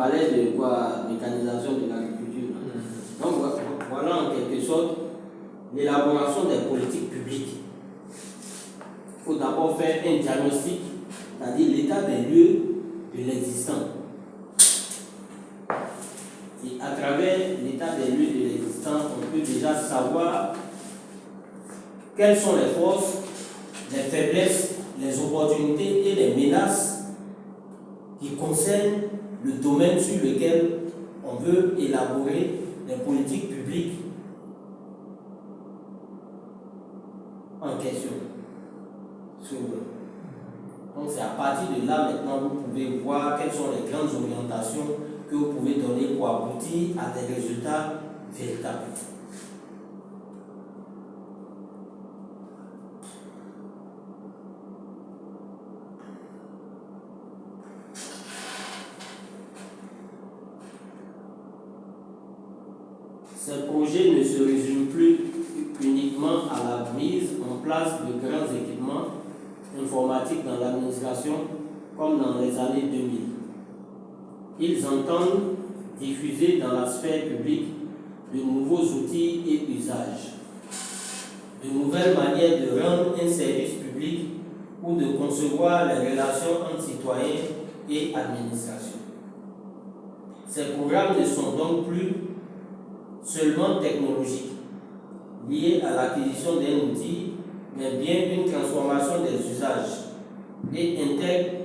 parlait de quoi? Mécanisation de l'agriculture. Donc voilà en quelque sorte l'élaboration des politiques publiques. Il faut d'abord faire un diagnostic, c'est-à-dire l'état des lieux de l'existant. Et à travers l'état des lieux de l'existant, on peut déjà savoir quelles sont les forces, les faiblesses, les opportunités et les menaces qui concernent le domaine sur lequel on veut élaborer les politiques publiques en question. Donc c'est à partir de là maintenant vous pouvez voir quelles sont les grandes orientations que vous pouvez donner pour aboutir à des résultats véritables. Ces projets ne se résument plus uniquement à la mise en place de grands équipements informatiques dans l'administration comme dans les années 2000. Ils entendent diffuser dans la sphère publique de nouveaux outils et usages, de nouvelles manières de rendre un service public ou de concevoir les relations entre citoyens et administration. Ces programmes ne sont donc plus seulement technologiques, liés à l'acquisition d'un outil, mais bien une transformation des usages et intègrent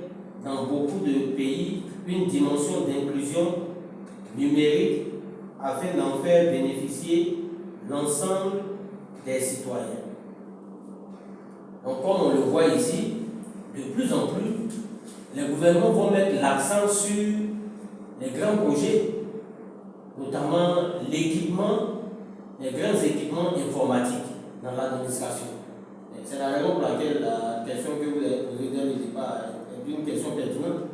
dans beaucoup de pays une dimension d'inclusion numérique afin d'en faire bénéficier l'ensemble des citoyens. Donc comme on le voit ici, de plus en plus, les gouvernements vont mettre l'accent sur les grands projets, notamment l'équipement, les grands équipements informatiques dans l'administration. C'est la raison pour laquelle la question que vous avez posée dès le départ est une question pertinente.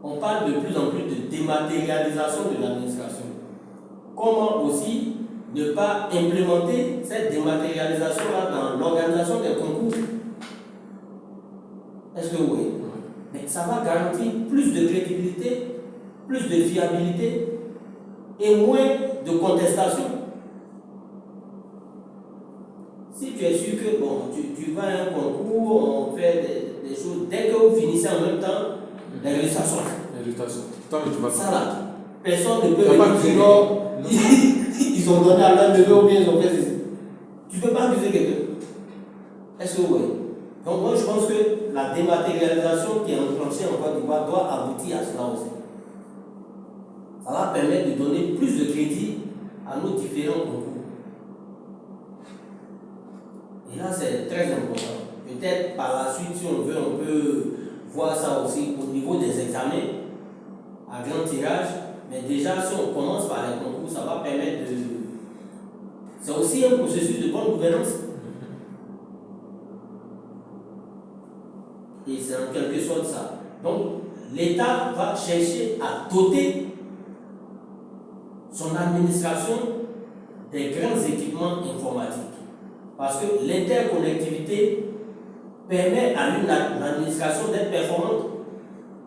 On parle de plus en plus de dématérialisation de l'administration. Comment aussi ne pas implémenter cette dématérialisation-là dans l'organisation des concours? Est-ce que vous voyez? Mais ça va garantir plus de crédibilité, plus de fiabilité et moins de contestation. Si tu es sûr que bon, tu vas à un concours, on fait des choses, dès que vous finissez en même temps, les résultats sont là. Ça là, personne ne peut venir dire non, ils ont donné à l'un de ou bien ils ont fait ceci. Tu ne peux pas accuser quelqu'un. Est-ce que vous voyez? Donc moi je pense que la dématérialisation qui est enclenchée en Côte d'Ivoire doit aboutir à cela aussi. Ça va permettre de donner plus de crédit à nos différents concours. Et là, c'est très important. Peut-être par la suite, si on veut, on peut voir ça aussi au niveau des examens, à grand tirage. Mais déjà, si on commence par les concours, ça va permettre de... C'est aussi un processus de bonne gouvernance. Et c'est en quelque sorte ça. Donc, l'État va chercher à doter son administration des grands équipements informatiques. Parce que l'interconnectivité permet à une administration d'être performante.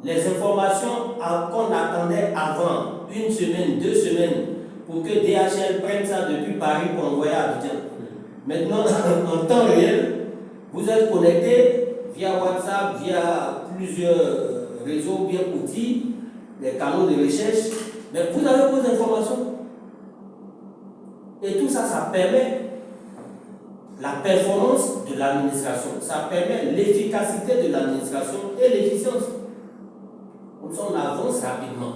Les informations qu'on attendait avant, une semaine, 2 semaines, pour que DHL prenne ça depuis Paris pour envoyer à Abidjan. Maintenant, en temps réel, vous êtes connecté via WhatsApp, via plusieurs réseaux, bien outils, des canaux de recherche, mais vous avez vos informations. Et tout ça, ça permet la performance de l'administration, ça permet l'efficacité de l'administration et l'efficience. Comme ça, on avance rapidement.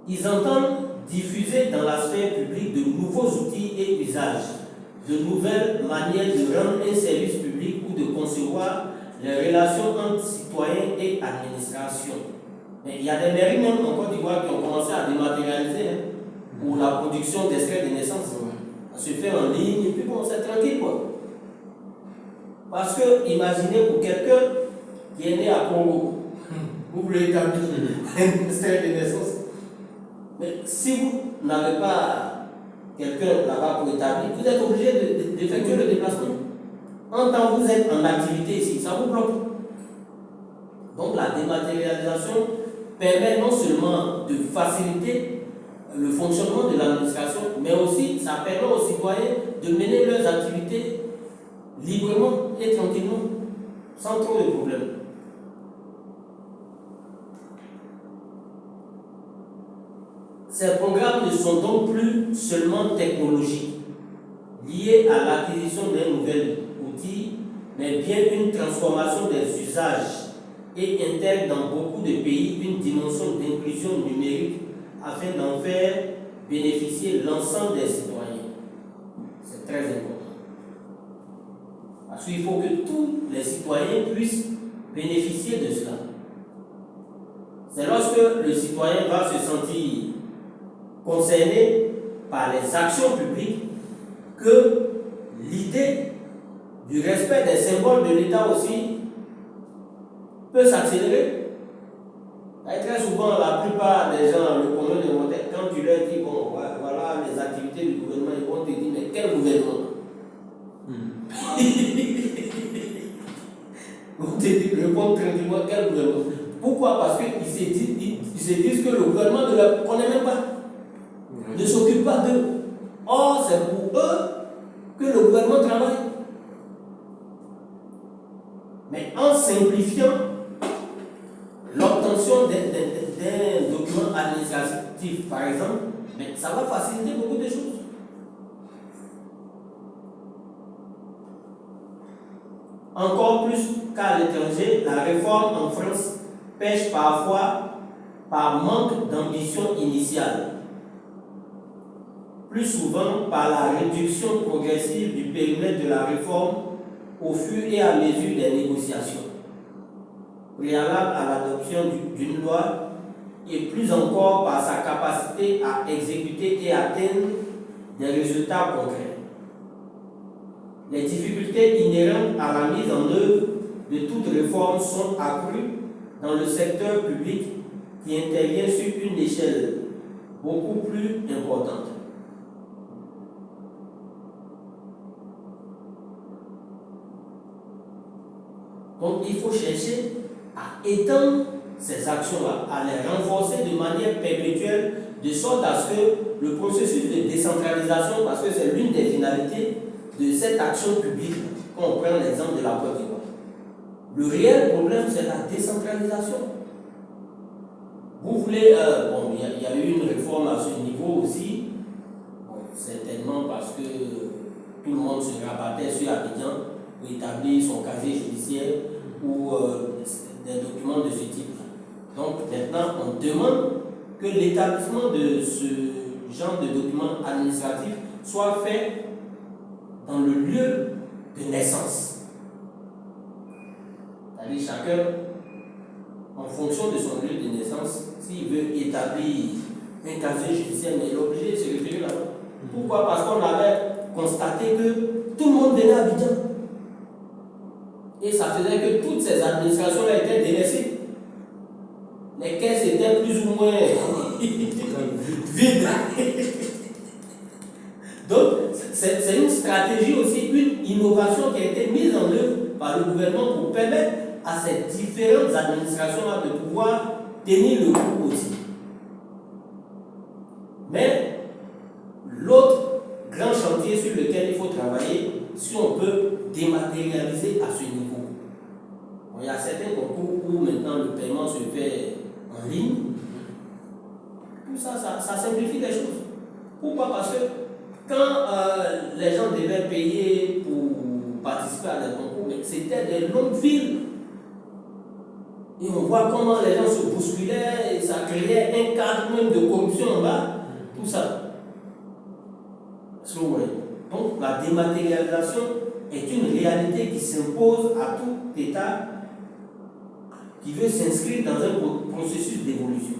Ils entendent diffuser dans la sphère publique de nouveaux outils et usages, de nouvelles manières de rendre un service public ou de concevoir les relations entre citoyens et administration. Mais il y a des mairies même en Côte d'Ivoire qui ont commencé à dématérialiser pour la production d'extraits de naissance. Ça se fait en ligne, et puis bon, c'est tranquille quoi. Parce que, imaginez pour quelqu'un qui est né à Congo, vous voulez établir un extrait de naissance. Mais si vous n'avez pas quelqu'un là-bas pour établir, vous êtes obligé d'effectuer le déplacement. En tant que vous êtes en activité ici, ça vous bloque. Donc la dématérialisation permet non seulement de faciliter le fonctionnement de l'administration, mais aussi ça permet aux citoyens de mener leurs activités librement et tranquillement, sans trop de problèmes. Ces programmes ne sont donc plus seulement technologiques, liés à l'acquisition d'un nouvel outil, mais bien une transformation des usages et intègrent dans beaucoup de pays une dimension d'inclusion numérique afin d'en faire bénéficier l'ensemble des citoyens. C'est très important. Parce qu'il faut que tous les citoyens puissent bénéficier de cela. C'est lorsque le citoyen va se sentir concerné par les actions publiques que l'idée du respect des symboles de l'État aussi peut s'accélérer. Et très souvent, la plupart des gens, le commun de mon tête, quand tu leur dis, bon, voilà les activités du gouvernement, ils vont te dire, mais quel gouvernement? On te dit, réponds tranquillement, quel gouvernement? Pourquoi? Parce qu'ils se disent que le gouvernement ne les connaît même pas, ne s'occupe pas d'eux. Or, c'est pour eux que le gouvernement travaille. Mais en simplifiant l'obtention d'un document administratif, par exemple, mais ça va faciliter beaucoup de choses. Encore plus qu'à l'étranger, la réforme en France pêche parfois par manque d'ambition initiale, plus souvent par la réduction progressive du périmètre de la réforme au fur et à mesure des négociations, préalable à l'adoption d'une loi, et plus encore par sa capacité à exécuter et atteindre des résultats concrets. Les difficultés inhérentes à la mise en œuvre de toute réforme sont accrues dans le secteur public qui intervient sur une échelle beaucoup plus importante. Donc il faut chercher à étendre ces actions-là, à les renforcer de manière perpétuelle, de sorte à ce que le processus de décentralisation, parce que c'est l'une des finalités de cette action publique, quand on prend l'exemple de la Côte d'Ivoire. Le réel problème, c'est la décentralisation. Vous voulez, il y a eu une réforme à ce niveau aussi, certainement parce que tout le monde se rabattait sur Abidjan pour établir son casier judiciaire ou des documents de ce type. Donc maintenant, on demande que l'établissement de ce genre de documents administratifs soit fait dans le lieu de naissance. C'est-à-dire chacun, en fonction de son lieu de naissance, s'il veut établir un casier judiciaire, mais il est obligé de se référer là-bas. Pourquoi? Parce qu'on avait constaté que tout le monde venait à Abidjan. Et ça faisait que toutes ces administrations étaient délaissées. Les caisses étaient plus ou moins vides. Donc, c'est une stratégie aussi, une innovation qui a été mise en œuvre par le gouvernement pour permettre à ces différentes administrations-là de pouvoir tenir le coup aussi. Mais l'autre grand chantier sur lequel il faut travailler, si on peut dématérialiser à ce niveau. Bon, il y a certains concours où maintenant le paiement se fait en ligne. Tout ça, ça simplifie les choses. Pourquoi? Parce que quand les gens devaient payer pour participer à des concours, c'était des longues files. Et on voit comment les gens se bousculaient et ça créait un cadre même de corruption en bas. Tout ça. Donc la dématérialisation est une réalité qui s'impose à tout État qui veut s'inscrire dans un processus d'évolution.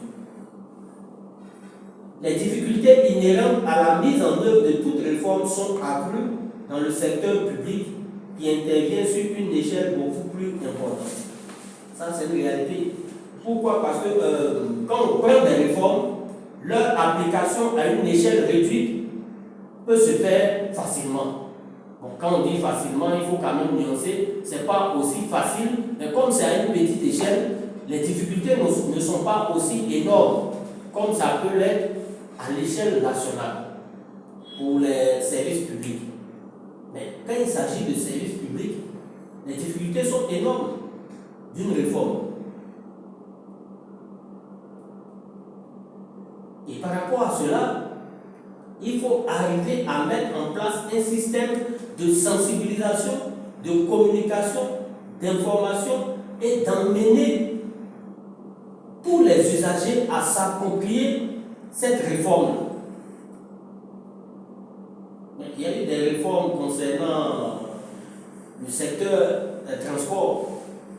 Les difficultés inhérentes à la mise en œuvre de toute réforme sont accrues dans le secteur public qui intervient sur une échelle beaucoup plus importante. Ça, c'est une réalité. Pourquoi? Parce que quand on prend des réformes, leur application à une échelle réduite peut se faire facilement. Bon, quand on dit facilement, il faut quand même nuancer. Ce n'est pas aussi facile, mais comme c'est à une petite échelle, les difficultés ne sont pas aussi énormes comme ça peut l'être à l'échelle nationale pour les services publics. Mais quand il s'agit de services publics, les difficultés sont énormes d'une réforme. Et par rapport à cela, il faut arriver à mettre en place un système de sensibilisation, de communication, d'information et d'emmener tous les usagers à s'approprier cette réforme. Il y a eu des réformes concernant le secteur des transports.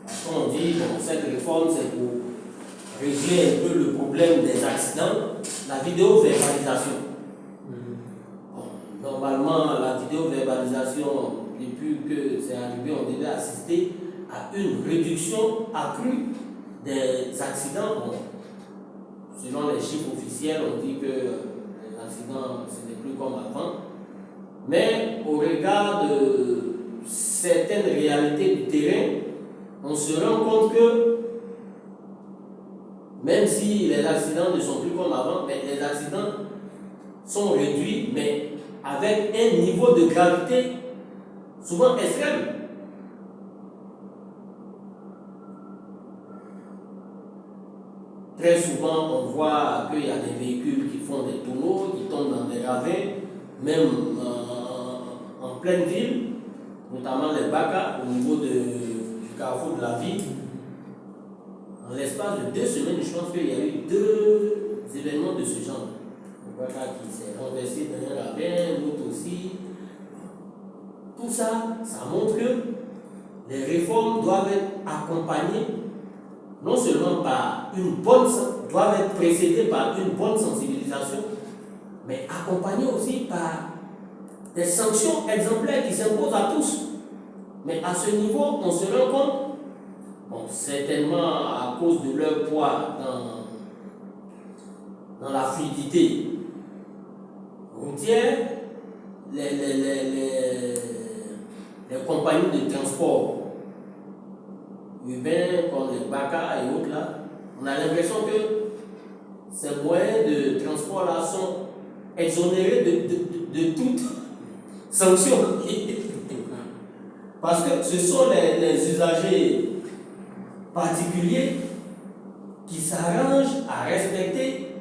Parce qu'on dit que cette réforme, c'est pour régler un peu le problème des accidents, la vidéo-verbalisation. Bon, normalement, la vidéo-verbalisation, depuis que c'est arrivé, on devait assister à une réduction accrue des accidents. Bon, selon les chiffres officiels, on dit que les accidents, ce n'est plus comme avant. Mais au regard de certaines réalités du terrain, on se rend compte que même si les accidents ne sont plus comme avant, mais les accidents sont réduits, mais avec un niveau de gravité souvent extrême. Très souvent, on voit qu'il y a des véhicules qui font des tonneaux, qui tombent dans des ravins, même en pleine ville, notamment les Baka, au niveau du carrefour de la ville. En l'espace de 2 semaines, je pense qu'il y a eu 2 événements de ce genre. Le Baka qui s'est renversé dans un ravin, l'autre aussi. Tout ça, ça montre que les réformes doivent être accompagnées, non seulement par doivent être précédées par une bonne sensibilisation, mais accompagnées aussi par des sanctions exemplaires qui s'imposent à tous. Mais à ce niveau, on se rend compte, bon, certainement à cause de leur poids dans la fluidité routière, les compagnies de transport urbains comme les Baka et autres là, on a l'impression que ces moyens de transport là sont exonérés de toute sanction. Parce que ce sont les usagers particuliers qui s'arrangent à respecter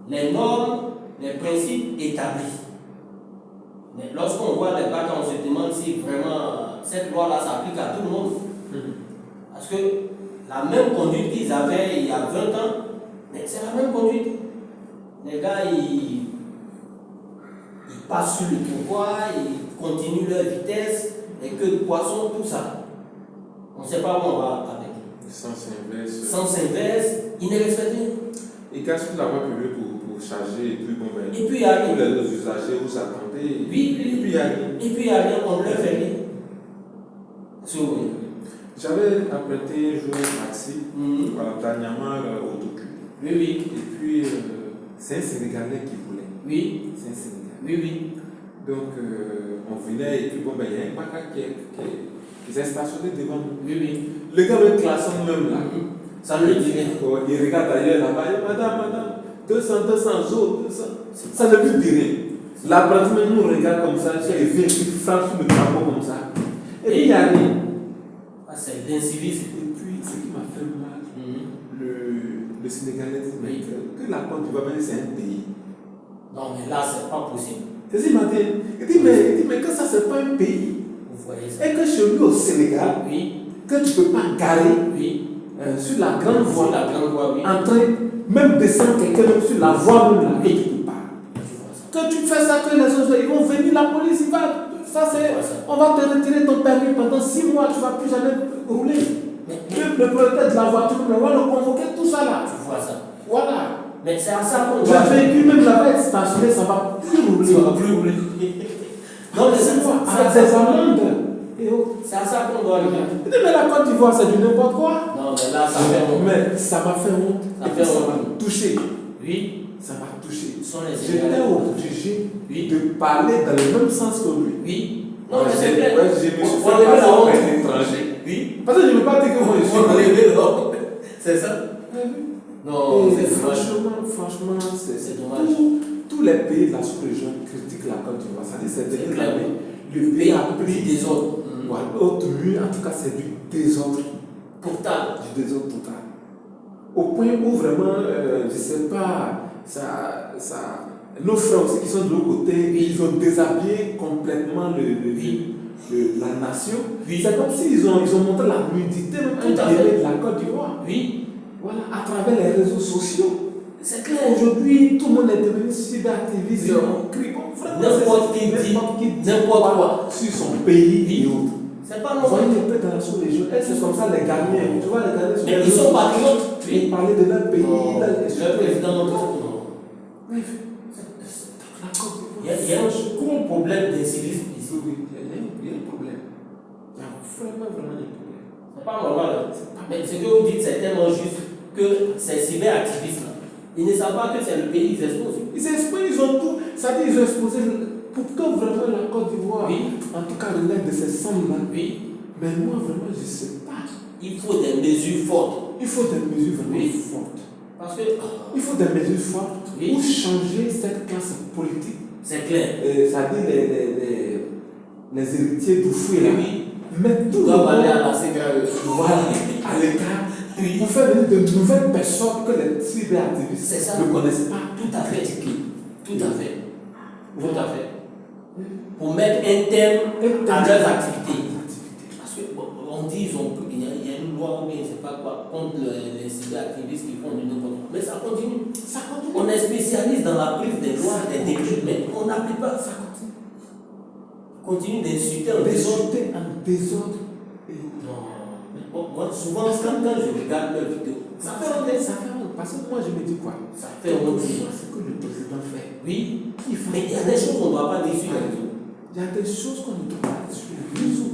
les normes, les principes établis. Mais lorsqu'on voit les Baka, on se demande si vraiment cette loi-là s'applique à tout le monde. Parce que la même conduite qu'ils avaient il y a 20 ans, c'est la même conduite. Les gars, ils passent sur le trottoir, ils continuent leur vitesse, les queues de poisson, tout ça. On ne sait pas où on va avec. Sans s'inverse, ils ne respectent rien. Ils cassent toute la voie publique pour charger, et puis bon, ben, et puis il y a rien. Tous les usagers, vous attendez, oui, et puis il y a rien. Et puis il y a rien, on ne leur fait rien. J'avais apprêté un jour un taxi, voilà, dernièrement au Toku. Oui, oui. Et puis, c'est un Sénégalais qui voulait. Oui. C'est un Sénégalais. Oui, oui. Donc, on venait et puis, bon, ben, il y a un Baka qui s'est stationné devant nous. Oui, oui. Le gars me classant même là. Ça ne le dit rien. Il regarde d'ailleurs là-bas, madame, 200 euros, 200. Ça ne lui dit rien. L'apprenti même nous regarde comme ça, il vient, il frappe sur le drapeau comme ça. Et puis, il y a rien. C'est l'incivisme. Et puis, ce qui m'a fait mal, le Sénégalais dit mais que la Côte d'Ivoire, c'est un pays. Non, mais là, c'est pas possible. C'est ce matin. Il dit mais que ça, c'est pas un pays. Vous voyez ça. Et que chez lui au Sénégal, oui. Que tu ne peux pas garer oui. Sur la grande voie, oui. entrer, même descendre quelqu'un sur la voie même là, et tu ne peux pas. Que tu fais ça, que les autres, ils vont venir, la police, il va. Ça, c'est. On va te retirer ton permis pendant 6 mois, tu ne vas plus jamais rouler. Le propriétaire de la voiture, on va le convoquer, tout ça là. Tu vois ça. Voilà. Mais c'est à ça qu'on doit. Le véhicule même là-bas être stationné, ça ne va plus rouler. Ça ne va plus rouler. Donc, c'est quoi? Des amendes. C'est à ça qu'on doit regarder. Mais la Côte d'Ivoire, c'est du n'importe quoi. Non, mais là, ça fait honte. Mais ça m'a fait honte. Ça m'a touché. Oui. Ça m'a touché. J'étais obligé de parler dans le même sens que lui. Oui. Non, mais c'est clair. Ouais, je me suis Faut fait lever passer la pour honte. un étranger. Oui. Parce que je ne veux pas dire que moi je suis. Faut lever la honte. C'est ça. Non, c'est dommage. Franchement, C'est dommage. Tous les pays de la sous-région critiquent la Côte d'Ivoire. Ça dit c'est C'est dernières clair. années, le pays a pris des autres. voilà, autre mieux, en tout cas c'est du désordre. Total. Du désordre total. Au point où vraiment, je ne sais pas, nos frères aussi qui sont de l'autre côté, ils ont déshabillé complètement la nation. Oui. C'est comme s'ils ont montré la nudité Tout à fait. de la Côte d'Ivoire. Oui. Voilà, à travers les réseaux sociaux. C'est clair. Aujourd'hui, tout le monde est devenu cyberactiviste. Oui. On crie comme vraiment, N'importe qui dit n'importe quoi sur son pays Oui. et autres. C'est pas Vous voyez normal. un peu dans la sous-région, c'est comme ça les Ghanéens. Tu vois, les Ghanéens Mais ils sont patriotes. Ils parlaient de leur pays. Non. Leur Le président non. Bref, Il y a un gros problème d'incivisme ici. il y a un problème. Il y a vraiment un problème. C'est pas normal. Mais ce que vous dites, c'est tellement juste que ces cyberaktivistes-là, ils ne savent pas que c'est le pays qu'ils exposent. Ils exposent, ils ont tout. Ça dit, ils ont exposé pour que vraiment la Côte d'Ivoire, Oui. en tout cas, relève de ces sommes-là. Oui. Mais moi, vraiment, je ne sais pas. Il faut des mesures fortes. Il faut des mesures vraiment Oui. fortes. Parce que Il faut des mesures fortes Oui. pour changer cette classe politique. c'est clair. Ça dit les héritiers du fouet là. Oui. Mais tout Ils le doivent aller à monde, la CKE. voilà, à l'écart, Oui. pour faire venir de nouvelles personnes que les cyberactivistes C'est ça. ne connaissent pas. Tout à fait. Tout à fait. Tout Voilà. à fait. Pour mettre un terme à leurs activités. Parce que on dit il y a une loi ou bien je ne sais pas quoi contre les cyberactivistes qui font du n'importe quoi. Mais ça continue. Ça continue. On est spécialiste dans la prise des lois, des décrets, mais on n'applique pas. Ça continue. On continue d'insulter en désordre. Désorder en désordre. Non. Moi, souvent, quand je regarde leurs vidéos, ça fait honte. Ça fait honte. Parce que moi, je me dis quoi? Ça fait honte. Ce que le président fait. Oui. Il faut- Mais il y a des choses qu'on ne doit pas dire sur les réseaux. Il y a des choses qu'on ne doit pas dire sur les réseaux.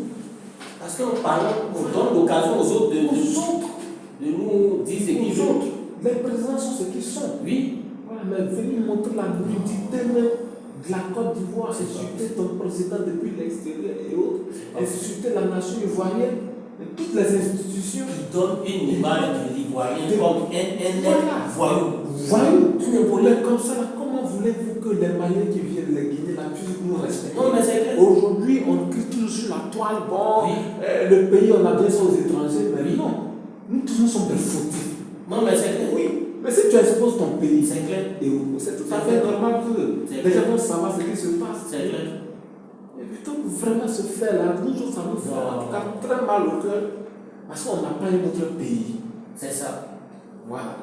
Parce qu'en parlant, on donne l'occasion aux autres de nous dire ce qu'ils ont. Les présidents sont ce qu'ils sont. Oui. Voilà, mais venir montrer la nudité même de la Côte d'Ivoire, insulter ton président depuis l'extérieur et autres, insulter la nation ivoirienne, et toutes les institutions. Ils donnent une image de l'Ivoirien comme un voyou. Voyons, Un impoli. mais comme ça, là, comment voulez-vous que les Maliens qui viennent les Guinéens là puissent nous respecter? Non, mais c'est clair. Aujourd'hui, on crie toujours sur la toile, bon, Oui. le pays, on a bien ça aux étrangers, mais non, nous tous nous sommes des fautifs. Non, mais c'est clair. Oui, mais si tu exposes ton pays, C'est clair. et c'est tout à fait normal que C'est les gens clair. vont savoir ce qui se passe. C'est clair. Et plutôt que vraiment se faire là, nous ça nous fait en tout cas très mal au cœur, parce qu'on n'a pas un autre pays. C'est ça. Voilà.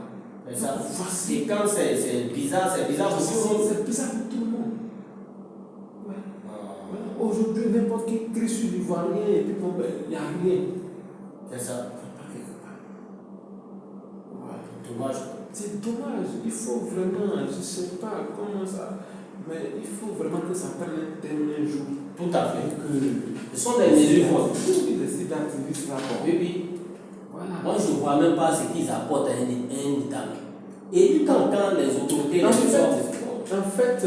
C'est ça. Voici. Et quand c'est bizarre pour tout le monde. C'est bizarre pour tout le monde. Ouais. Ah, Voilà. Aujourd'hui, n'importe qui crie sur l'Ivoirien et puis bon, il n'y a rien. C'est ça. Pas quelque part. Voilà. Dommage. C'est dommage. Il faut vraiment, je ne sais pas comment ça, mais il faut vraiment que ça prenne un tel jour. Tout à fait. Que Ce sont des mesures fortes. les cyberactivistes là, bon. Oui, oui. Voilà. Moi, je ne vois même pas ce qu'ils apportent à un État. Et quand les autorités les sortent, En fait,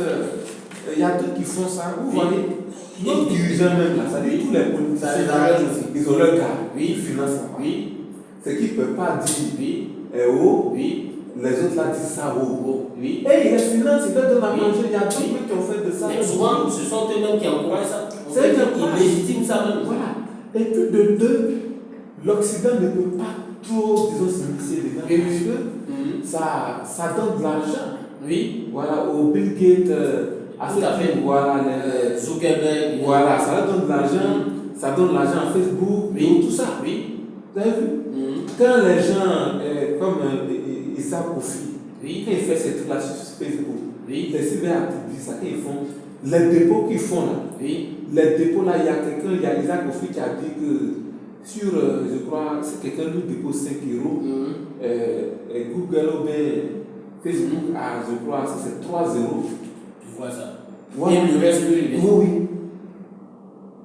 il y a d'autres qui font ça. Vous Oui. voyez, nos dirigeants même là, ça dit tous les Ça politiciens, les arrange aussi. ils ont leur gars, Oui. ils financent ça. Oui, C'est qu'ils ne peuvent pas dire oui, oh, oui, les autres là disent ça oh. oui. Et ils les financent, ils leur donnent à Oui. manger. Il y a d'autres Oui. qui ont fait de ça. Mais souvent, ce sont eux-mêmes qui encouragent ça. C'est eux qui encouragent. Ils légitiment ça même. Voilà. Et puis de deux, l'Occident ne peut pas trop, disons, s'immiscer dedans. Oui, Parce oui. que ça donne de l'argent. Oui, Voilà, au Bill Gates, Tout à fait. voilà, Zuckerberg. voilà, ça leur donne de l'argent, ça donne l'argent à Facebook, Oui. tout ça. Oui. Vous avez vu? Quand les gens, comme Issa Kofi, Oui. quand il fait ces trucs-là sur Facebook, Oui. les cyberactivistes, ça, quand ils font, les dépôts qu'ils font là, Oui. les dépôts là, il y a quelqu'un, il y a Issa Kofi qui a dit que sur, je crois, c'est quelqu'un lui dépose 5 euros, Google ou bien Facebook a, je crois, ça c'est 3 euros. Tu vois ça. Voilà. Et le reste, lui, il est- Oui.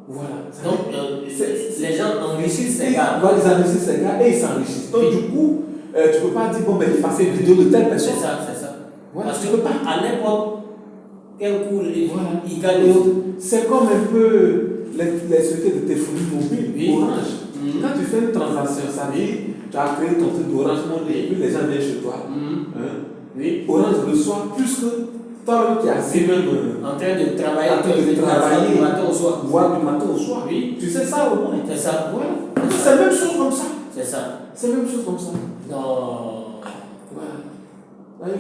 Voilà. Donc, les gens enrichissent ces gars. Voilà, ils enrichissent ces gars et ils s'enrichissent. Donc, Oui. du coup, tu ne peux pas dire, bon, ben, il fasse une vidéo de telle C'est personne. ça, c'est ça. Voilà, Parce tu que peux pas. à n'importe quel coup, Voilà. ils gagnent. C'est comme un peu les sociétés de téléphonie mobile, Oui. Orange. Quand tu fais une transaction, ça dit, tu as créé ton truc d'Orange Money et puis les gens viennent chez toi. Oui. Orange reçoit plus que toi-même qui as assis même En train de travailler, du matin au soir. Du matin au soir. Oui. Tu sais ça au moins. C'est ça. Voilà. C'est la même chose comme ça. C'est ça. C'est la même chose comme ça. Non. Voilà.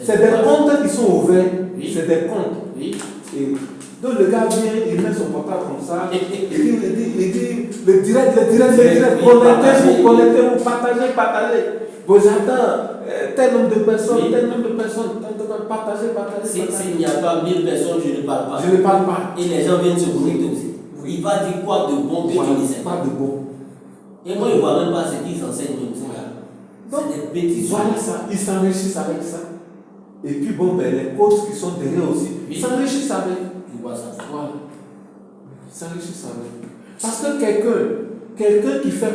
C'est des comptes qui sont ouverts. Oui. C'est des comptes. Oui. Et donc le gars vient, il met son portable comme ça, il dit le direct, connectez-vous, partagez. Bon, j'attends tel nombre de personnes, partagez. S'il n'y a pas 1000 personnes, je ne parle pas. Je ne parle pas. Et les gens viennent se connecter aussi. Il va dire quoi de bon que tu ne sais pas de bon. Et moi, je ne vois même pas ce qu'ils enseignent même ça. C'est des bêtises. Voilà ça, ils s'enrichissent avec ça. Et puis bon, ben, les coachs qui sont derrière aussi, ils s'enrichissent avec. Tu vois ça. Voilà. Ils s'enrichissent avec. Parce que quelqu'un qui fait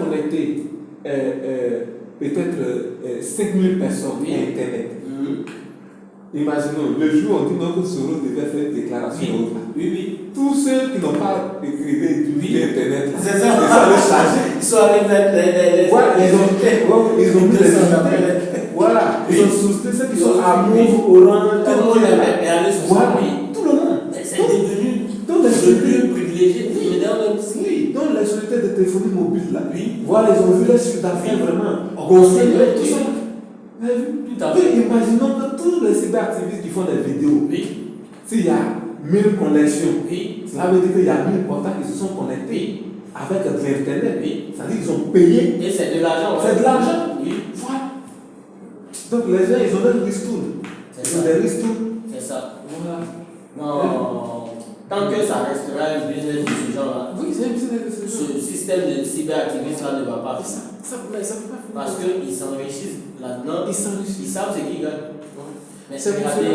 connecter peut-être 5000 personnes à Internet. Imaginons, le jour où on dit que Soros devait faire une déclaration. Oui. Tous ceux qui n'ont pas écrit du Internet, c'est ça. Ils sont allés charger. Ils sont allés mettre ils ont mis les voilà, ils ont souscrit ceux qui sont à Move, Orange, tout le monde est allé sur ça. Tout le monde. C'est devenu le lieu privilégié. Donc les sociétés de téléphonie mobile là, voilà, ils ont vu les chiffres d'affaires vraiment gonfler tout ça. Tout à fait. Imaginons que tous les cyberactivistes qui font des vidéos, s'il y a 1000 connexions, cela veut dire qu'il y a 1000 portails qui se sont connectés avec l'Internet. C'est-à-dire qu'ils ont payé. Et c'est de l'argent. C'est de l'argent. Voilà. Donc les gens, ils ont des ristournes. C'est ça. Voilà. Non. Tant que ça restera un business de ce genre-là, c'est un business de ce genre. Ce système de cyberactivisme là ne va pas faire. Ça peut pas finir. Parce qu'ils s'enrichissent là-dedans. Ils savent ce qu'ils gagnent. Mais regardez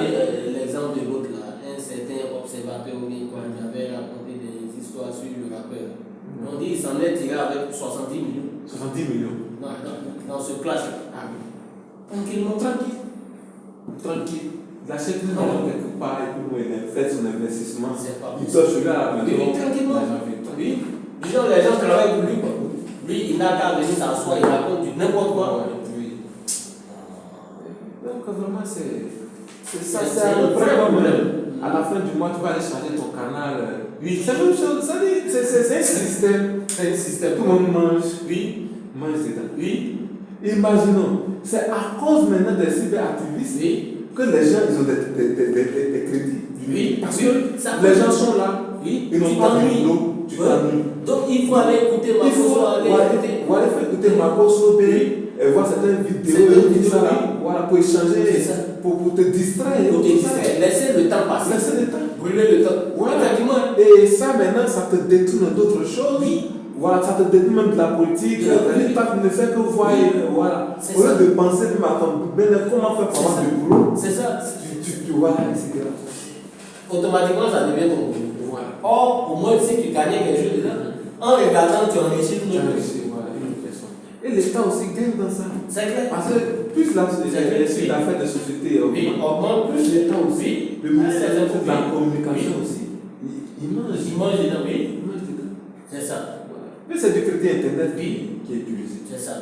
l'exemple de l'autre là, un certain observateur ou bien quoi, il avait raconté des histoires sur le rappeur. On dit qu'il s'en est tiré avec 70 millions. 70 millions. Dans ce clash. Tranquillement. Tranquille. Il achète une maison quelque part et puis il fait son investissement. C'est pas il doit celui à la maison. Tranquillement. Disons, les gens travaillent pour lui. Lui, il n'a qu'à venir s'asseoir, il raconte du n'importe quoi. Donc, vraiment, c'est un vrai problème. À la fin du mois, tu vas aller changer ton canal. C'est la même chose. C'est un système. Tout le monde mange. Mange dedans. Imaginons, c'est à cause maintenant des cyberactivistes que les gens ils ont des crédits. Parce que les gens sont là. Ils n'ont pas de boulot. Tu t'ennuies. Donc il faut aller écouter Makoso. Aller faire écouter Makoso, voir certaines vidéos et tout ça là. Voilà, pour échanger, pour te distraire. Laisser le temps passer. Brûler le temps. Et ça maintenant, ça te détourne d'autres choses. Voilà, ça te détourne même de la politique. L'État ne fait que voir. Voilà. Au lieu de penser même à ton comment faire pour avoir du boulot. C'est ça. Tu vois, etc. Automatiquement, ça devient ton boulot. Voilà. Or, au moins, si tu gagnais quelque chose dedans, en regardant, tu enrichis tout le monde. Et l'État aussi gagne dans ça. C'est clair. Parce que plus les chiffres d'affaires de société augmentent, plus l'État aussi, le ministère de la communication aussi, il mange dedans. C'est ça. Mais c'est du crédit Internet qui est utilisé. C'est ça.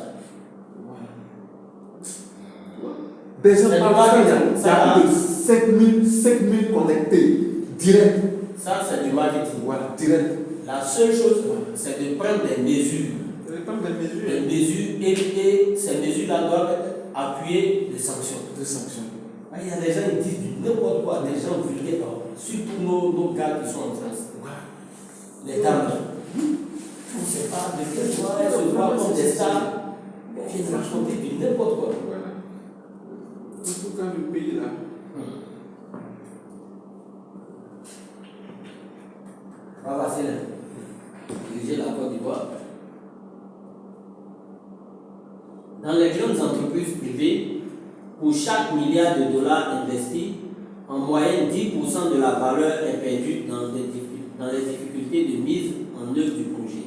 Voilà. Des gens parlent il y a plus de 5000 connectés direct. Ça, c'est du marketing. Voilà, direct. La seule chose, c'est de prendre des mesures. Des mesures et ces mesures-là doivent être appuyées de sanctions. Il y a des gens qui disent n'importe quoi, des gens vulgaires, surtout nos gars qui sont en France. Les dames. On ne sait pas de quel droit elles se voient comme des stars. Ils viennent raconter du n'importe quoi. En tout cas, le pays là. Pas facile. Diriger la Côte d'Ivoire. Dans les grandes entreprises privées, pour chaque milliard de dollars investis, en moyenne 10% de la valeur est perdue dans les difficultés de mise en œuvre du projet.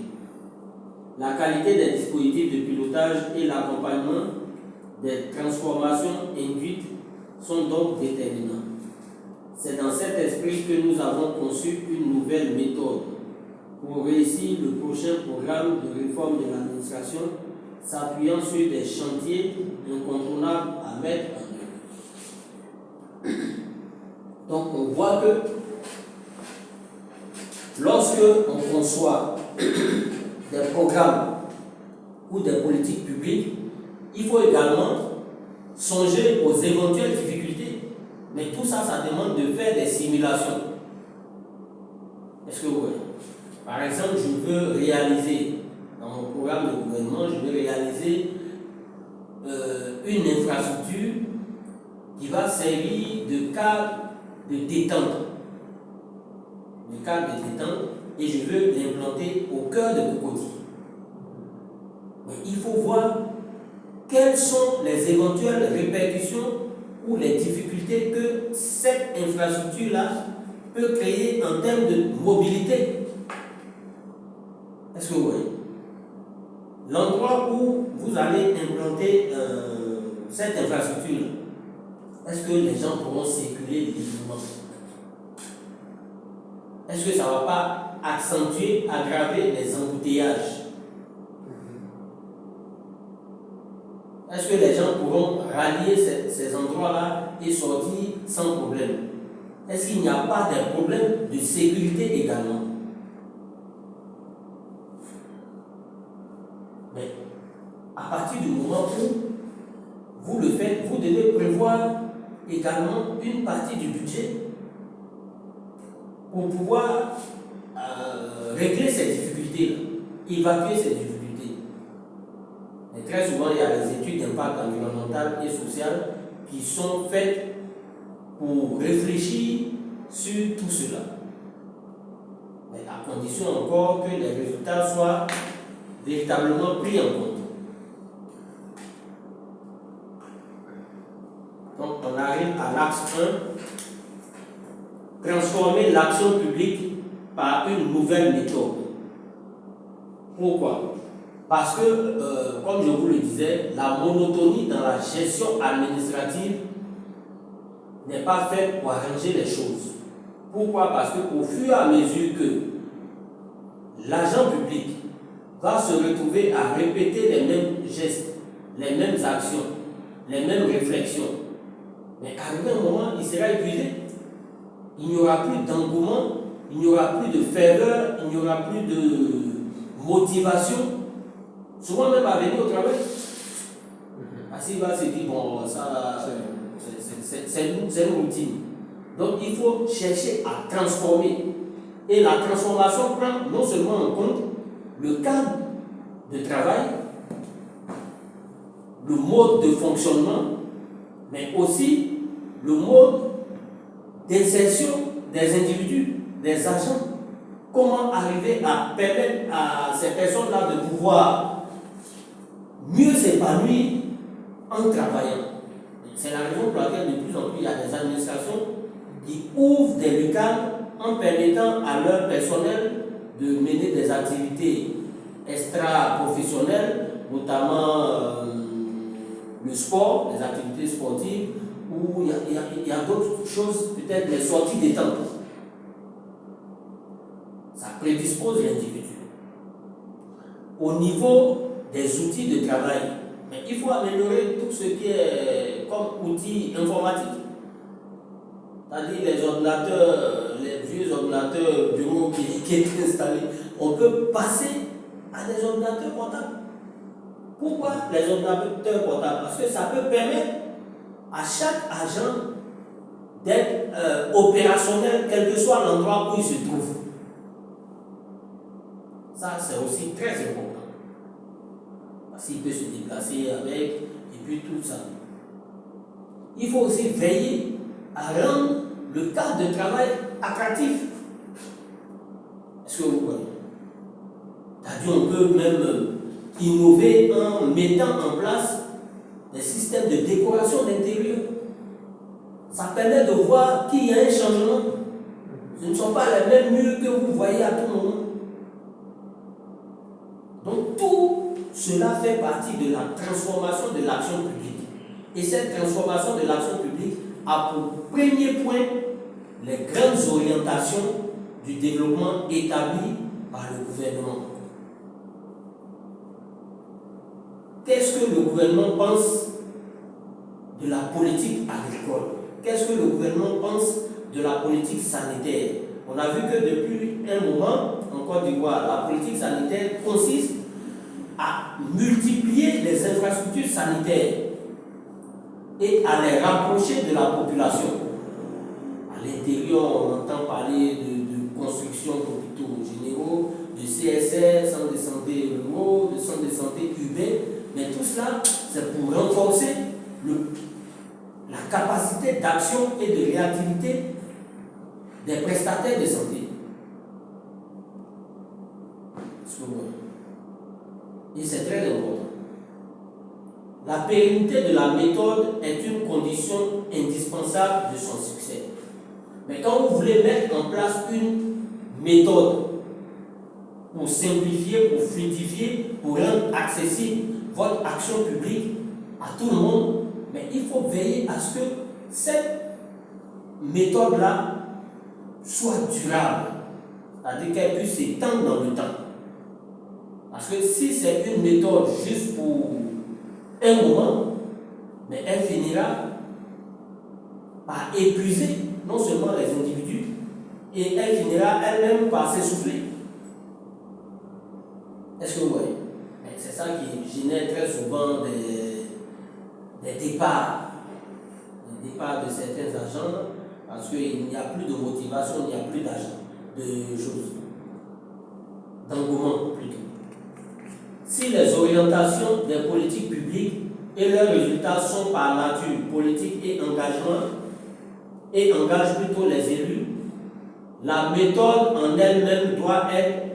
La qualité des dispositifs de pilotage et l'accompagnement des transformations induites sont donc déterminants. C'est dans cet esprit que nous avons conçu une nouvelle méthode pour réussir le prochain programme de réforme de l'administration, s'appuyant sur des chantiers incontournables à mettre en œuvre. Donc on voit que lorsque on conçoit des programmes ou des politiques publiques, il faut également songer aux éventuelles difficultés. Mais tout ça, ça demande de faire des simulations. Est-ce que vous voyez? Par exemple, je veux réaliser, dans mon programme de gouvernement, je veux réaliser une infrastructure qui va servir de cadre de détente. De cadre de détente, et je veux l'implanter au cœur de Cocody. Mais il faut voir quelles sont les éventuelles répercussions ou les difficultés que cette infrastructure-là peut créer en termes de mobilité. Est-ce que vous voyez? L'endroit où vous allez implanter cette infrastructure, est-ce que les gens pourront circuler librement? Est-ce que ça ne va pas accentuer, aggraver les embouteillages? Est-ce que les gens pourront rallier ces endroits-là et sortir sans problème? Est-ce qu'il n'y a pas de problème de sécurité également? Mais à partir du moment où vous le faites, vous devez prévoir également une partie du budget pour pouvoir régler ces difficultés-là, évacuer ces difficultés. Et très souvent, il y a des études d'impact environnemental et social qui sont faites pour réfléchir sur tout cela. Mais à condition encore que les résultats soient véritablement pris en compte. Donc, on arrive à l'axe 1, transformer l'action publique par une nouvelle méthode. Pourquoi? Parce que, comme je vous le disais, la monotonie dans la gestion administrative n'est pas faite pour arranger les choses. Pourquoi? Parce qu'au fur et à mesure que l'agent public va se retrouver à répéter les mêmes gestes, les mêmes actions, les mêmes réflexions, mais à un moment, il sera épuisé. Il n'y aura plus d'engouement, il n'y aura plus de ferveur, il n'y aura plus de motivation. Souvent même à venir au travail. Parce qu'il va se dire, bon, ça, c'est une routine. Donc il faut chercher à transformer. Et la transformation prend non seulement en compte le cadre de travail, le mode de fonctionnement, mais aussi le mode d'insertion des individus, des agents. Comment arriver à permettre à ces personnes-là de pouvoir mieux s'épanouir en travaillant. C'est la raison pour laquelle de plus en plus il y a des administrations qui ouvrent des lucarnes en permettant à leur personnel de mener des activités extra-professionnelles, notamment le sport, les activités sportives, où il y a d'autres choses, peut-être les sorties détente. Ça prédispose l'individu. Au niveau des outils de travail, mais il faut améliorer tout ce qui est comme outils informatiques. C'est-à-dire les ordinateurs, les vieux ordinateurs bureaux qui étaient installés. On peut passer à des ordinateurs portables. Pourquoi les ordinateurs portables? Parce que ça peut permettre à chaque agent d'être opérationnel, quel que soit l'endroit où il se trouve. Ça, c'est aussi très important. Parce qu'il peut se déplacer avec, et puis tout ça. Il faut aussi veiller à rendre le cadre de travail attractif. Est-ce que vous voyez? C'est-à-dire, on peut même innover en mettant en place des systèmes de décoration d'intérieur. Ça permet de voir qu'il y a un changement. Ce ne sont pas les mêmes murs que vous voyez à tout moment. Donc tout cela fait partie de la transformation de l'action publique. Et cette transformation de l'action publique a pour premier point les grandes orientations du développement établies par le gouvernement. Qu'est-ce que le gouvernement pense de la politique agricole? Qu'est-ce que le gouvernement pense de la politique sanitaire? On a vu que depuis un moment, en Côte d'Ivoire, la politique sanitaire consiste à multiplier les infrastructures sanitaires et à les rapprocher de la population. À l'intérieur, on entend parler de construction d'hôpitaux généraux, de CSR, centres de santé ruraux, de centres de santé urbains, mais tout cela, c'est pour renforcer la capacité d'action et de réactivité des prestataires de santé. Et c'est très important. La pérennité de la méthode est une condition indispensable de son succès. Mais quand vous voulez mettre en place une méthode pour simplifier, pour fluidifier, pour rendre accessible votre action publique à tout le monde, mais il faut veiller à ce que cette méthode-là soit durable, c'est-à-dire qu'elle puisse s'étendre dans le temps. Parce que si c'est une méthode juste pour un moment, mais elle finira par épuiser non seulement les individus, et elle finira elle-même par s'essouffler. Est-ce que vous voyez? C'est ça qui génère très souvent des départs de certains agents, parce qu'il n'y a plus de motivation, il n'y a plus d'argent, de choses, d'engouement plutôt. Si les orientations des politiques publiques et leurs résultats sont par nature politiques et engagent plutôt les élus, la méthode en elle-même doit être,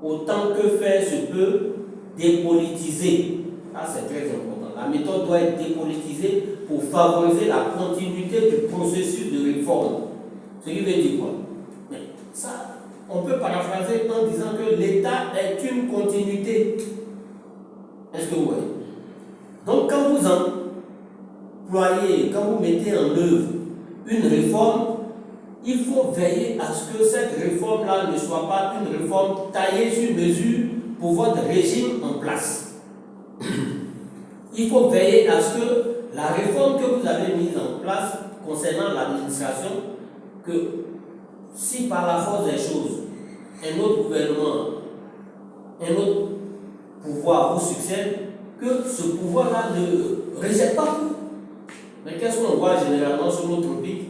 autant que faire se peut, dépolitisée. Ça, c'est très important. La méthode doit être dépolitisée pour favoriser la continuité du processus de réforme. Ce qui veut dire quoi? Mais ça, on peut paraphraser en disant que l'État est une continuité. Est-ce que vous voyez? Donc, quand vous employez, quand vous mettez en œuvre une réforme, il faut veiller à ce que cette réforme-là ne soit pas une réforme taillée sur mesure pour votre régime en place. Il faut veiller à ce que la réforme que vous avez mise en place concernant l'administration, que si par la force des choses, un autre gouvernement, un autre pouvoir vous succède, que ce pouvoir-là ne rejette pas tout. Mais qu'est-ce qu'on voit généralement sur notre pays?